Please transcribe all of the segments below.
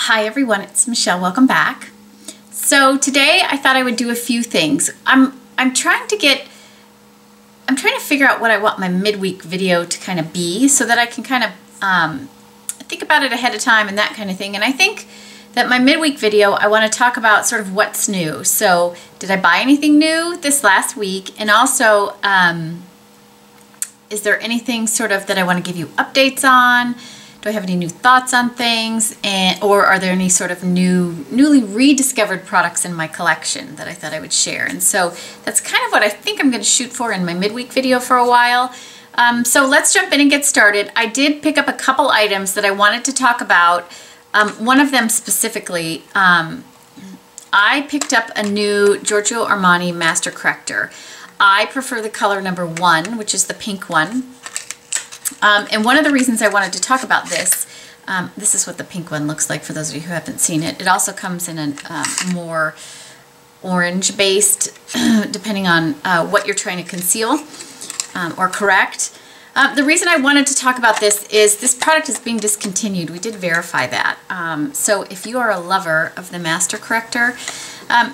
Hi everyone, it's Michelle. Welcome back. So today I thought I would do a few things. I'm trying to figure out what I want my midweek video to kind of be so that I can kind of think about it ahead of time and that kind of thing. And I think that my midweek video, I want to talk about sort of what's new. So did I buy anything new this last week? And also, is there anything sort of that I want to give you updates on? Do I have any new thoughts on things? Or are there any sort of newly rediscovered products in my collection that I thought I would share? And so that's kind of what I think I'm going to shoot for in my midweek video for a while. So let's jump in and get started. I did pick up a couple items that I wanted to talk about. One of them specifically, I picked up a new Giorgio Armani Master Corrector. I prefer the color number 1, which is the pink one. And one of the reasons I wanted to talk about this, this is what the pink one looks like for those of you who haven't seen it. It also comes in a more orange-based, depending on what you're trying to conceal or correct. The reason I wanted to talk about this is this product is being discontinued. We did verify that. So if you are a lover of the Master Corrector,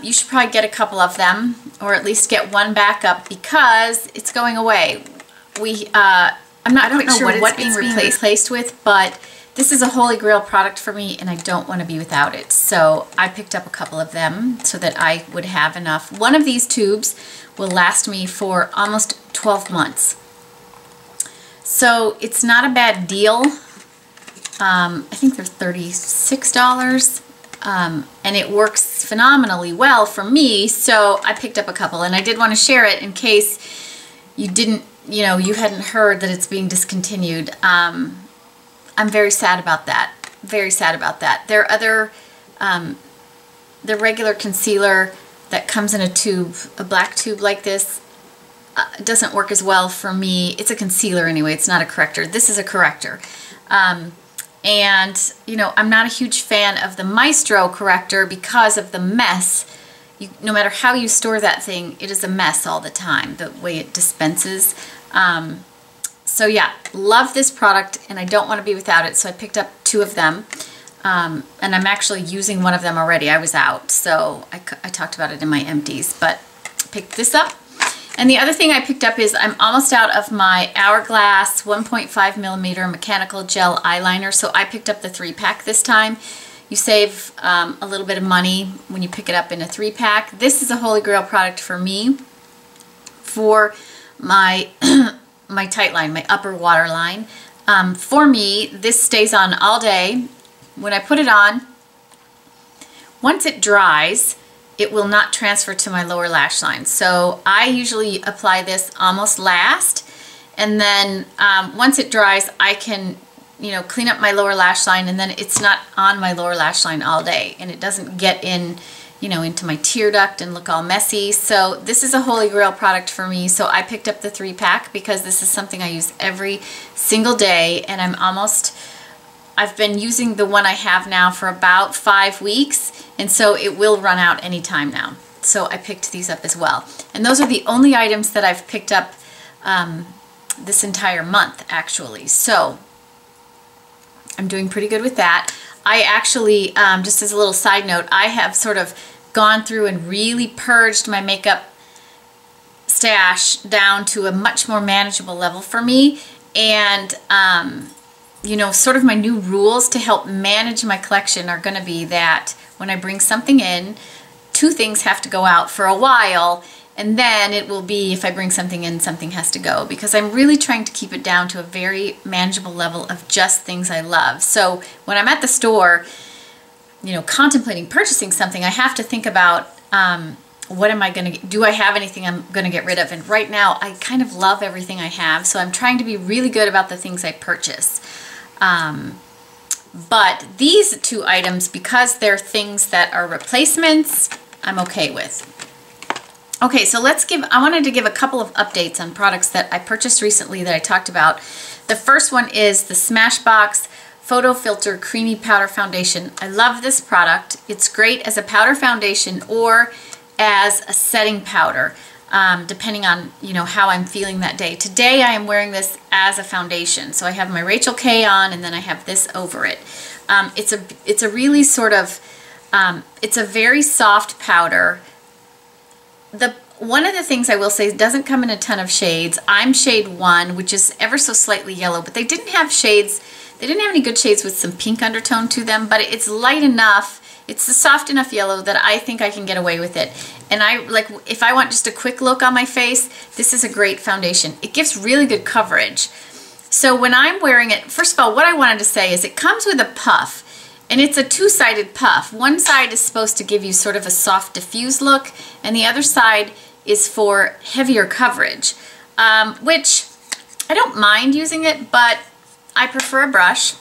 you should probably get a couple of them, or at least get one backup because it's going away. I'm not quite sure what it's being replaced with, but this is a holy grail product for me and I don't want to be without it. So I picked up a couple of them so that I would have enough. One of these tubes will last me for almost 12 months. So it's not a bad deal. I think they're $36 and it works phenomenally well for me. So I picked up a couple and I did want to share it in case you hadn't heard that it's being discontinued. I'm very sad about that. Very sad about that. There are other, the regular concealer that comes in a tube, a black tube like this, doesn't work as well for me. It's a concealer anyway, it's not a corrector. This is a corrector. And, I'm not a huge fan of the Maestro corrector because of the mess. No matter how you store that thing, it is a mess all the time, the way it dispenses. So yeah, love this product and I don't want to be without it, so I picked up 2 of them. And I'm actually using one of them already. I was out, so I talked about it in my empties, but picked this up. And the other thing I picked up is I'm almost out of my Hourglass 1.5mm mechanical gel eyeliner, so I picked up the 3-pack this time. You save a little bit of money when you pick it up in a 3-pack. This is a holy grail product for me for my my tight line, my upper waterline. For me, this stays on all day. When I put it on, once it dries, it will not transfer to my lower lash line. So I usually apply this almost last, and then once it dries, I can clean up my lower lash line, and then it's not on my lower lash line all day, and it doesn't get in, into my tear duct and look all messy. So this is a holy grail product for me. So I picked up the 3-pack because this is something I use every single day, and I've been using the one I have now for about 5 weeks, and so it will run out anytime now. So I picked these up as well. And those are the only items that I've picked up this entire month, actually. So I'm doing pretty good with that. I actually, just as a little side note, I have sort of gone through and really purged my makeup stash down to a much more manageable level for me. And, sort of my new rules to help manage my collection are going to be that when I bring something in, 2 things have to go out for a while, and then it will be, if I bring something in, something has to go, because I'm really trying to keep it down to a very manageable level of just things I love. So when I'm at the store, contemplating purchasing something, I have to think about what am I going to, do I have anything I'm going to get rid of? And right now, I kind of love everything I have, so I'm trying to be really good about the things I purchase. But these 2 items, because they're things that are replacements, I'm okay with. Okay, so I wanted to give a couple of updates on products that I purchased recently that I talked about. The first one is the Smashbox Photo Filter Creamy Powder Foundation. I love this product. It's great as a powder foundation or as a setting powder. depending on, how I'm feeling that day. Today I am wearing this as a foundation. So I have my Rachel K on and then I have this over it. It's a really sort of, it's a very soft powder. One of the things I will say, it doesn't come in a ton of shades. I'm shade 1, which is ever so slightly yellow, but they didn't have shades, they didn't have any good shades with some pink undertone to them, but it's light enough, it's a soft enough yellow that I think I can get away with it. And if I want just a quick look on my face, this is a great foundation. It gives really good coverage. So when I'm wearing it, first of all, what I wanted to say is it comes with a puff, and it's a two-sided puff. One side is supposed to give you sort of a soft diffuse look, and the other side is for heavier coverage, which I don't mind using it, but I prefer a brush.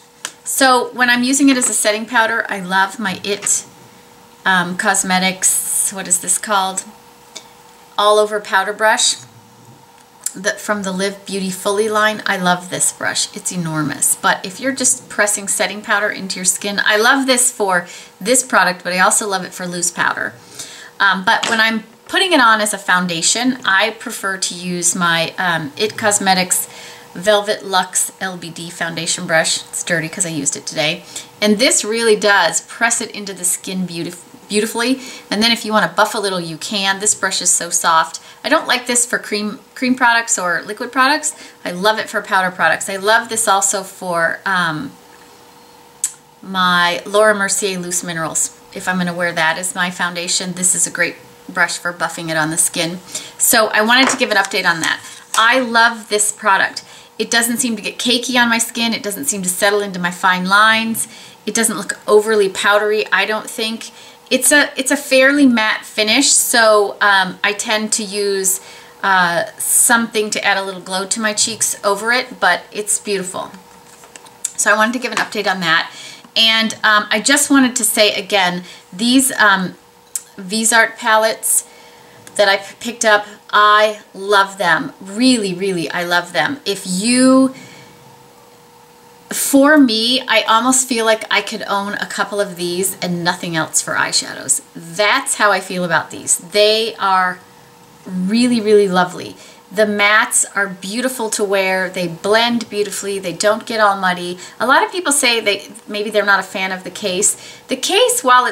So when I'm using it as a setting powder, I love my IT Cosmetics, what is this called? All Over Powder Brush from the Live Beauty Fully line. I love this brush. It's enormous. But if you're just pressing setting powder into your skin, I love this for this product, but I also love it for loose powder. But when I'm putting it on as a foundation, I prefer to use my IT Cosmetics Velvet Luxe LBD foundation brush. It's dirty because I used it today. And this really does press it into the skin beautifully. And then if you want to buff a little, you can. This brush is so soft. I don't like this for cream products or liquid products. I love it for powder products. I love this also for my Laura Mercier Loose Minerals. If I'm going to wear that as my foundation, this is a great brush for buffing it on the skin. So I wanted to give an update on that. I love this product. It doesn't seem to get cakey on my skin. It doesn't seem to settle into my fine lines. It doesn't look overly powdery, I don't think. It's a fairly matte finish, so I tend to use something to add a little glow to my cheeks over it, but it's beautiful. So I wanted to give an update on that. And I just wanted to say again, these Vizart palettes that I picked up, I love them. Really, really, I love them. For me, I almost feel like I could own a couple of these and nothing else for eyeshadows. That's how I feel about these. They are really, really lovely. The mattes are beautiful to wear. They blend beautifully. They don't get all muddy. A lot of people say maybe they're not a fan of the case. The case, while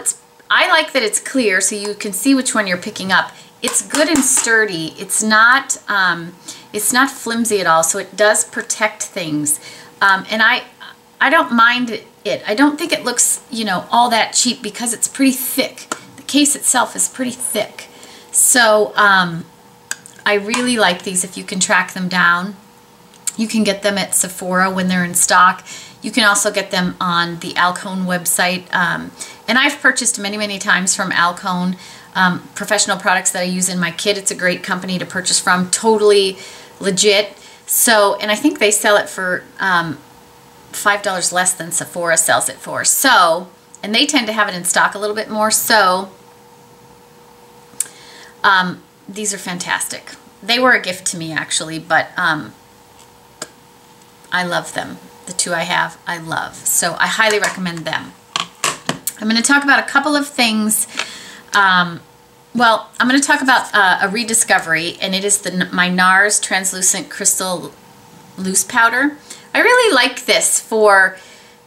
I like that it's clear so you can see which one you're picking up. It's good and sturdy. It's not flimsy at all, so it does protect things. And I don't mind it. I don't think it looks, you know, all that cheap because it's pretty thick. The case itself is pretty thick. So I really like these if you can track them down. You can get them at Sephora when they're in stock. You can also get them on the Alcone website. And I've purchased many, many times from Alcone professional products that I use in my kit. It's a great company to purchase from, totally legit. So, and I think they sell it for $5 less than Sephora sells it for. So, and they tend to have it in stock a little bit more. So, these are fantastic. They were a gift to me actually, but I love them. The two I have, I love. So I highly recommend them. I'm going to talk about a couple of things. Well, I'm going to talk about a rediscovery, and it is my NARS Translucent Crystal Loose Powder. I really like this for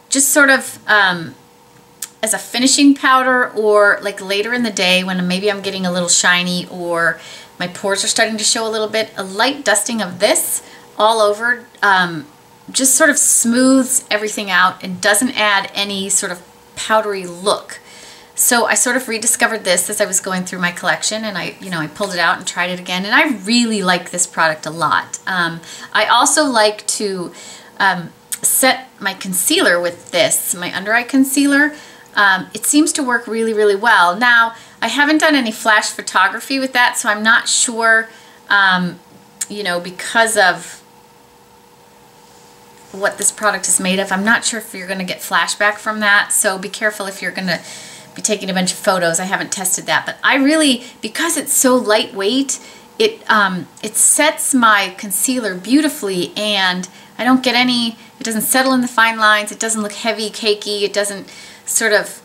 just sort of as a finishing powder, or like later in the day when maybe I'm getting a little shiny or my pores are starting to show a little bit. A light dusting of this all over just sort of smooths everything out and doesn't add any sort of powdery look. So I sort of rediscovered this as I was going through my collection, and I pulled it out and tried it again, and I really like this product a lot. I also like to set my concealer with this, my under eye concealer. It seems to work really, really well. Now, I haven't done any flash photography with that, so I'm not sure, because of what this product is made of, I'm not sure if you're going to get flashback from that, so be careful if you're going to be taking a bunch of photos. I haven't tested that, but I really, because it's so lightweight, it sets my concealer beautifully, and I don't get any, it doesn't settle in the fine lines, it doesn't look heavy, cakey, it doesn't sort of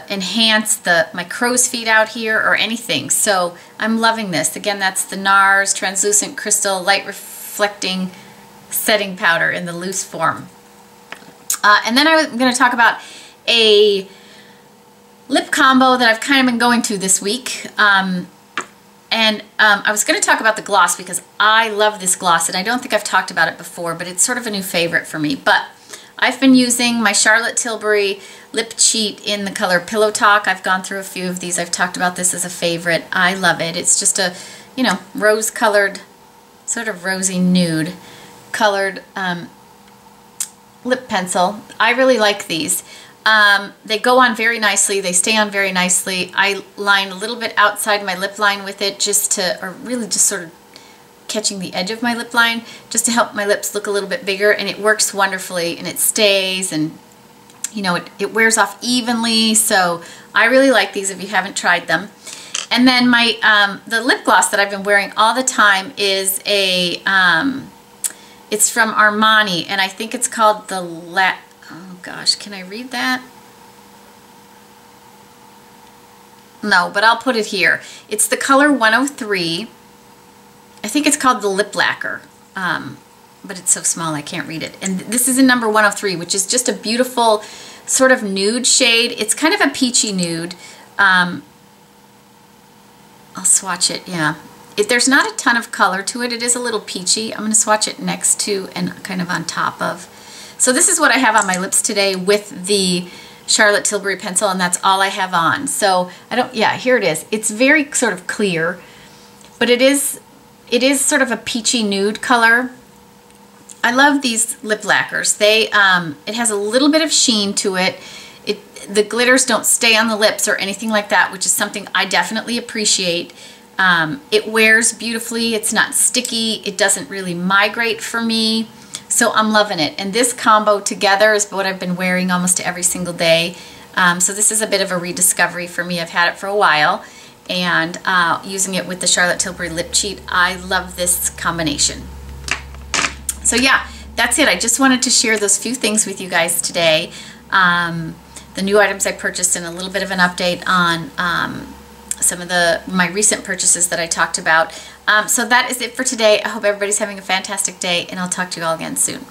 enhance my crow's feet out here or anything. So I'm loving this. Again, that's the NARS Translucent Crystal Light Reflecting Setting Powder in the loose form. And then I'm going to talk about a lip combo that I've kind of been going to this week. I was going to talk about the gloss because I love this gloss, and I don't think I've talked about it before, but it's sort of a new favorite for me. But I've been using my Charlotte Tilbury Lip Cheat in the color Pillow Talk. I've gone through a few of these. I've talked about this as a favorite. I love it. It's just a, you know, rose-colored, sort of rosy nude colored lip pencil. I really like these. They go on very nicely. They stay on very nicely. I line a little bit outside my lip line with it just to, or really just sort of catching the edge of my lip line just to help my lips look a little bit bigger, and it works wonderfully, and it stays, and you know, it wears off evenly. So I really like these if you haven't tried them. And then my the lip gloss that I've been wearing all the time is a it's from Armani, and I think it's called the oh gosh, can I read that? No, but I'll put it here. It's the color 103. I think it's called the Lip Lacquer, but it's so small I can't read it. And this is in number 103, which is just a beautiful sort of nude shade. It's kind of a peachy nude. I'll swatch it, yeah. There's not a ton of color to it. It is a little peachy. I'm going to swatch it next to and kind of on top of. So this is what I have on my lips today with the Charlotte Tilbury pencil, and that's all I have on. So I don't, yeah, here it is. It's very sort of clear, but it is sort of a peachy nude color. I love these lip lacquers. They it has a little bit of sheen to it. The glitters don't stay on the lips or anything like that, which is something I definitely appreciate. It wears beautifully. It's not sticky. It doesn't really migrate for me. So I'm loving it. And this combo together is what I've been wearing almost every single day. So this is a bit of a rediscovery for me. I've had it for a while. And using it with the Charlotte Tilbury Lip Cheat, I love this combination. So yeah, that's it. I just wanted to share those few things with you guys today. The new items I purchased and a little bit of an update on some of my recent purchases that I talked about. So that is it for today. I hope everybody's having a fantastic day, and I'll talk to you all again soon.